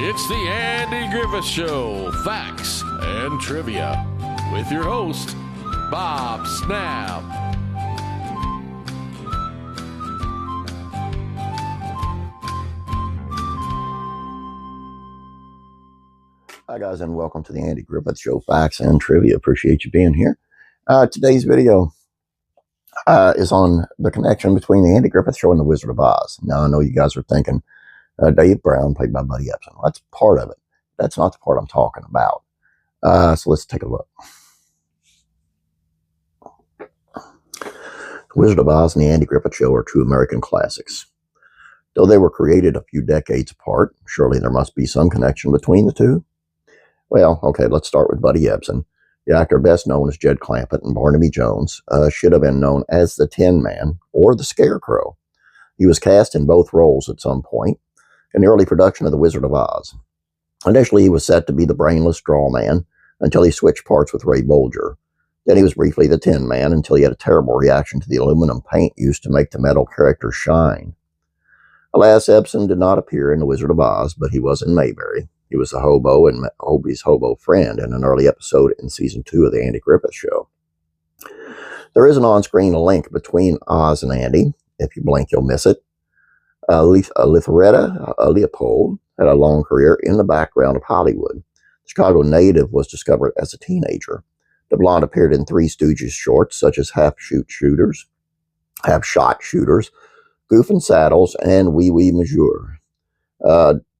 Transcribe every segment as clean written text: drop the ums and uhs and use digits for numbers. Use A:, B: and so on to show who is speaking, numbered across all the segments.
A: It's the Andy Griffith Show, Facts and Trivia, with your host, Bob Snap.
B: Hi guys, and welcome to the Andy Griffith Show, Facts and Trivia. Appreciate you being here. Today's video is on the connection between the Andy Griffith Show and the Wizard of Oz. Now, I know you guys are thinking, Dave Brown, played by Buddy Ebsen. Well, that's part of it. That's not the part I'm talking about. So let's take a look. The Wizard of Oz and the Andy Griffith Show are two American classics. Though they were created a few decades apart, surely there must be some connection between the two. Well, okay, let's start with Buddy Ebsen. The actor best known as Jed Clampett and Barnaby Jones should have been known as the Tin Man or the Scarecrow. He was cast in both roles at some point in the early production of The Wizard of Oz. Initially, he was set to be the brainless straw man until he switched parts with Ray Bolger. Then he was briefly the Tin Man until he had a terrible reaction to the aluminum paint used to make the metal character shine. Alas, Ebsen did not appear in The Wizard of Oz, but he was in Mayberry. He was the hobo and Hobie's hobo friend in an early episode in Season 2 of The Andy Griffith Show. There is an on-screen link between Oz and Andy. If you blink, you'll miss it. Ethelreda Leopold had a long career in the background of Hollywood. The Chicago native was discovered as a teenager. The blonde appeared in Three Stooges shorts, such as Half Shot Shooters, Goof and Saddles, and Wee Wee Monsieur,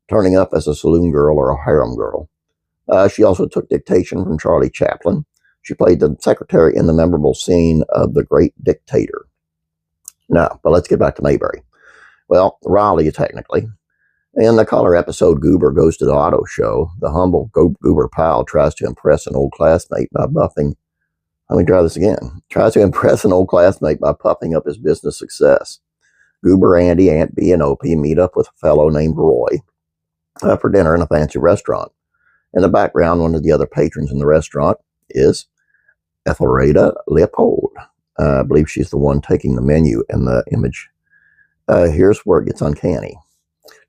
B: turning up as a saloon girl or a harem girl. She also took dictation from Charlie Chaplin. She played the secretary in the memorable scene of The Great Dictator. Now, but let's get back to Mayberry. Well, Raleigh, technically. In the color episode Goober Goes to the Auto Show, the humble Goober pal tries to impress an old classmate by puffing. Let me try this again. Tries to impress an old classmate by puffing up his business success. Goober, Andy, Aunt Bee, and Opie meet up with a fellow named Roy for dinner in a fancy restaurant. In the background, one of the other patrons in the restaurant is Ethelreda Leopold. I believe she's the one taking the menu in the image. Here's where it gets uncanny.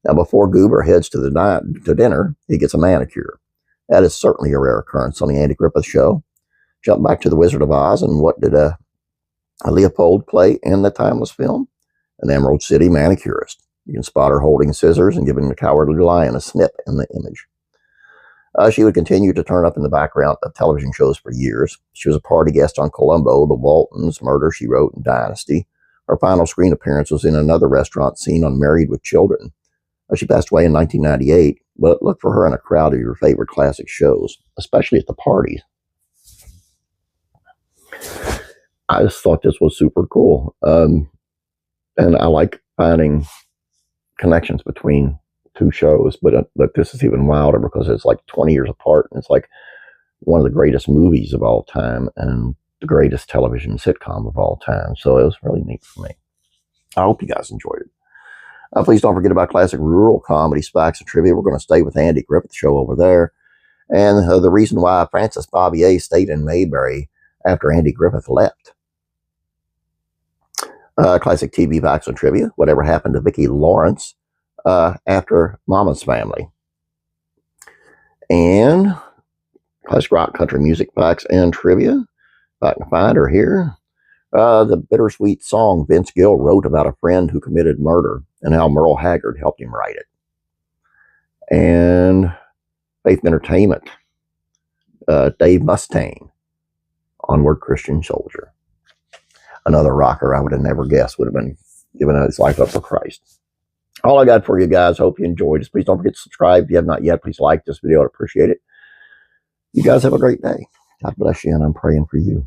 B: Now, before Goober heads to dinner, he gets a manicure. That is certainly a rare occurrence on the Andy Griffith Show. Jump back to The Wizard of Oz, and what did Leopold play in the timeless film? An Emerald City manicurist. You can spot her holding scissors and giving the Cowardly Lion a snip in the image. She would continue to turn up in the background of television shows for years. She was a party guest on Columbo, The Waltons, Murder, She Wrote, and Dynasty. Her final screen appearance was in another restaurant scene on Married with Children. She passed away in 1998, but look for her in a crowd of your favorite classic shows, especially at the parties. I just thought this was super cool. And I like finding connections between two shows, but this is even wilder because it's like 20 years apart, and it's like one of the greatest movies of all time and the greatest television sitcom of all time. So it was really neat for me. I hope you guys enjoyed it. Please don't forget about classic rural comedies, facts, and trivia. We're going to stay with Andy Griffith Show over there. And the reason why Francis Bobbier stayed in Mayberry after Andy Griffith left. Classic TV facts and trivia. Whatever happened to Vicki Lawrence after Mama's Family. And classic rock country music facts and trivia. If I can find her here. The bittersweet song Vince Gill wrote about a friend who committed murder and how Merle Haggard helped him write it. And Faith Entertainment. Dave Mustaine. Onward Christian Soldier. Another rocker I would have never guessed would have been giving his life up for Christ. All I got for you guys. Hope you enjoyed this. Please don't forget to subscribe. If you have not yet, please like this video. I'd appreciate it. You guys have a great day. God bless you, and I'm praying for you.